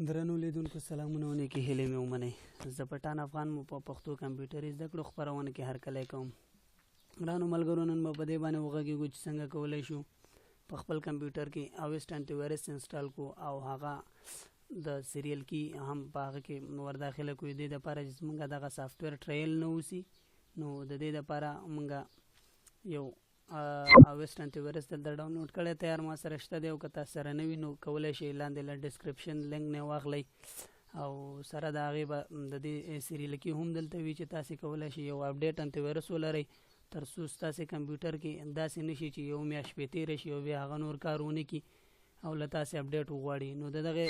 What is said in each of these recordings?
درنو لیدونکو سلامونه ونیکي هیلې مې ومنئ. زه پټان افغان مو په پښتو کمپیوټري زده کړو خپرونه کې هرکلی کوم. ګرانو ملګرو، نن به په دې باندې وغږیږو چې څنګه کولی شو په خپل کمپیوټر کې اوېسټ انټي ویروس انسټال کو او هغه د سریال کې هم په هغه کې ور داخله کړو. دې دپاره چې موږ دغه سافټویر ټرایل نه وسي، نو د دې دپاره موږ یو اوېسټ انټي ویروس دلته ډاونلوډ کړی تیار ما سره شته دی، او که تاسو سره نه وي نو کولی شئ لاندې له ډسکرپشن لینک نه واخلئ او سره د هغې به د دې سریال کې هم دلته وي چې تاسې کولی شئ یو اپډیټ انټي ویروس ولرئ تر څو ستاسې کمپیوټر کې داسې نه شي چې یو میاشت پرې تېره شي او بیا هغه نور کار ونه کړي او له تاسې اپډیټ وغواړي. نو د دغې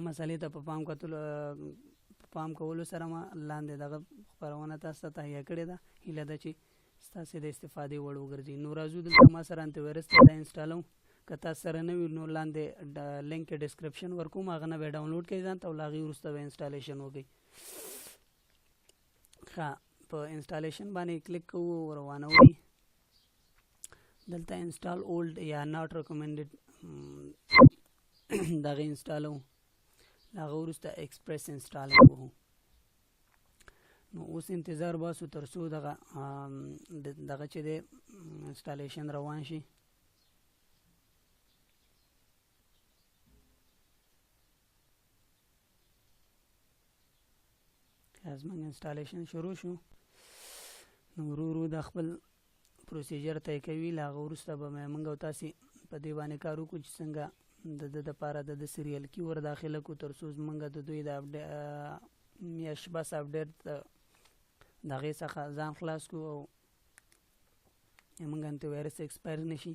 مسلې ته په پام کولو سره ما لاندې دغه خپرونه تاسو ته تهیه کړې ده. هیله ده چې ستاسې د استفادې وړ وګرځي. نو راځو دلته ما سره انټي ویروس ته دا انسټالوم. که تاسو سره نه وي نو لاندې لینک کې ډسکرپشن ورکوم، هغه نه به ډاونلوډ کړئ ځان ته او له هغې وروسته به انسټالیشن وکړئ. ښه، په انسټالیشن باندې کلیک کوو او روانوي. دلته انسټال اولډ یا ناٹ ریکمنډډ دغه انسټالو، له هغه وروسته ایکسپریس انسټال کوو. نو اوس انتظار باسو تر څو دغه چې دی انسټالیشن روان شي. زموږ انسټالیشن شروع شو، نو ورو ورو د خپل پروسیجر طی کوي. له هغه وروسته به موږ او تاسې په دې باندې کار وکړو چې څنګه د ده دپاره د سریال کې ور داخله کړو تر څو زموږ د دوی د میاشت بس اپډیټ د هغې څخه ځان خلاص کړو او موږ انټي ویروس ایکسپایر نه شي.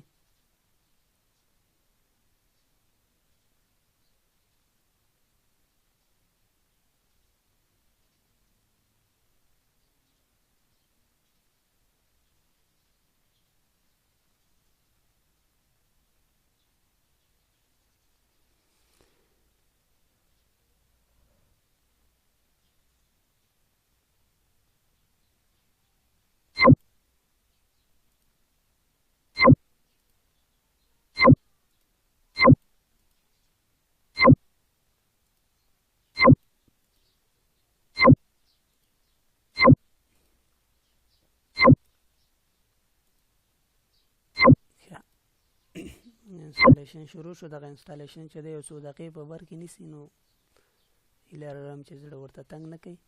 انسټالیشن شروع شو. دغه انسټالیشن چې دی یو څو دقیقې په بر کې نیسي، نو هیله لرم چې زړه ورته تنګ نه کوي.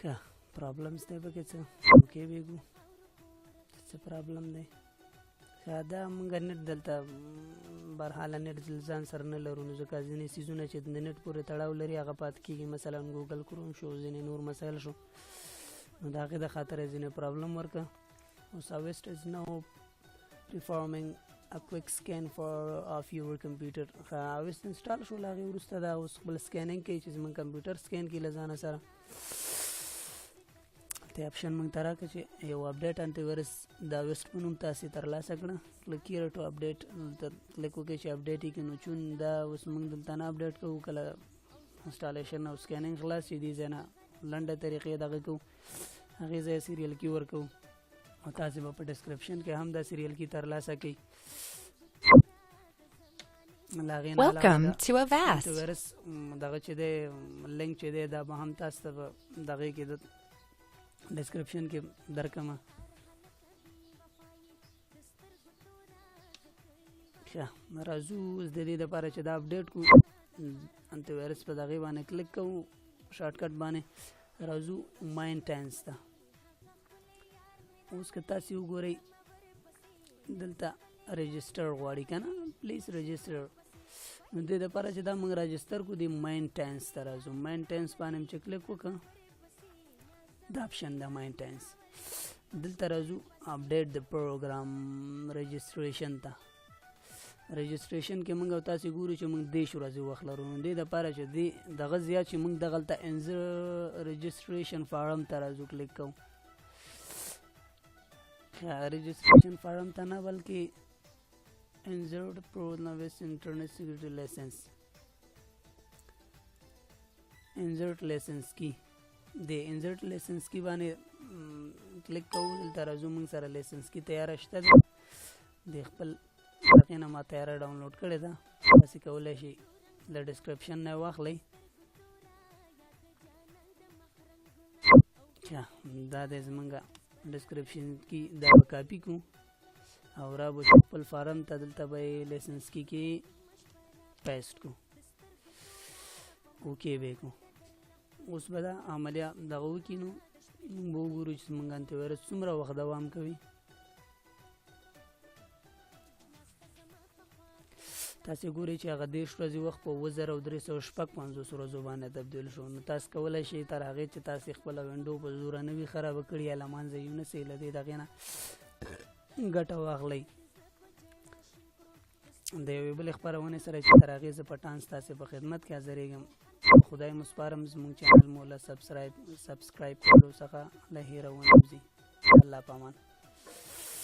ښه، پرابلمز دی پکې څه اوکې ویږو څه پرابلم دی. ښه، دا موږ نټ دلته برحاله نټ ځان سره نه لرو، نو ځکه ځینې څیزونه چې د نټ پورې تړاو لري هغه پاتې کېږي. مثلا ګوګل کروم شو، ځینې نور مسایل شو، نو د هغې د خاطره ځینې پرابلم ورکړه. اوس اوېسټ از نو performing a quick scan of your computer. ښه، اوېسټ انسټال شو. له هغې وروسته دا اوس خپل سکینینګ کوي چې زموږ کمپیوټر سکین کړي له ځانه سره. ته اپشن موږ ته راکړه چې یو اپډیټ انټي ویروس د اوېسټ په نوم تاسې ترلاسه کړه. کلیک هیر ټو اپډیټ، دلته کلیک وکړئ چې اپډیټ یې کړي. نو چون دا اوس موږ دلته نه اپډیټ کوو، کله انسټالیشن او سکینینګ خلاص شي دې ځای نه لنډه طریقې دغه کوو، هغې ځای سریال کې ورکوو او تاسې به په ډسکرپشن کې هم دا سریال کې ترلاسه کوئ. Welcome to avast. ويروس دغه چې دی لینک چې دی دا به هم تاسو ته دغه کې د ډسکرپشن کې درکمه. ښه راځو د دې لپاره چې دا اپډیټ کو انټي ویروس په دغه باندې کلیک کوو شارټ کټ باندې راځو مینټینس ته. اوس که تاسو وګورئ دلته رجستر غواړي کنه پلیز رجستر نو د دې لپاره چې دا موږ راجستر کو دی مینټینس ته راځو. مینټینس باندې چې کلیک وکړو دا اپشن د مینټینس دلته راځو اپډیټ د پروګرام رجستریشن ته. رجستریشن کې موږ تاسو ګورو چې موږ د شورازي وخت لرو نو د لپاره چې دی دغه زیات چې موږ دغلته انزر رجستریشن فارم ته راځو کلیک کوو. رجستریشن فارم ته نه بلکې انزرټ پرو نویس انټرنیټ سیکیورټي لایسنس انزرټ لایسنس کی د انزرټ لایسنس کی باندې کلیک کوو. دلته راځو موږ سره لایسنس کی تیار شته د خپل دغه نه ما تیار ډاونلوډ کړی ده تاسو کولای شئ د ډسکرپشن نه واخلئ. دا د زمونږ ډسکرپشن کی دا کاپی کو او را به خپل فارم ته دلته به لایسنس کی کې پیسټ کو اوکې به کو. اوس به دا عملیه دغه وکینو موږ وګورو چې موږ انټي ویروس څومره وخت دوام کوي. تاسو ګورئ چې هغه 10 ورځې وخت په 2355 ورځو باندې تبدیل شو. نو تاسو کولای شئ تر هغه چې تاسو خپل وینډو په زور نه وي خراب کړی یا لمانځي یو نه سي لدی دغه نه ګټه واخلئ. د یو بل خبرونه سره چې تر هغه ز پټان تاسو په خدمت کې حاضرېږم. خدای مسپارم زموږ چینل مولا سبسکرایب کولو څخه له هیرونه وزي. الله پامان.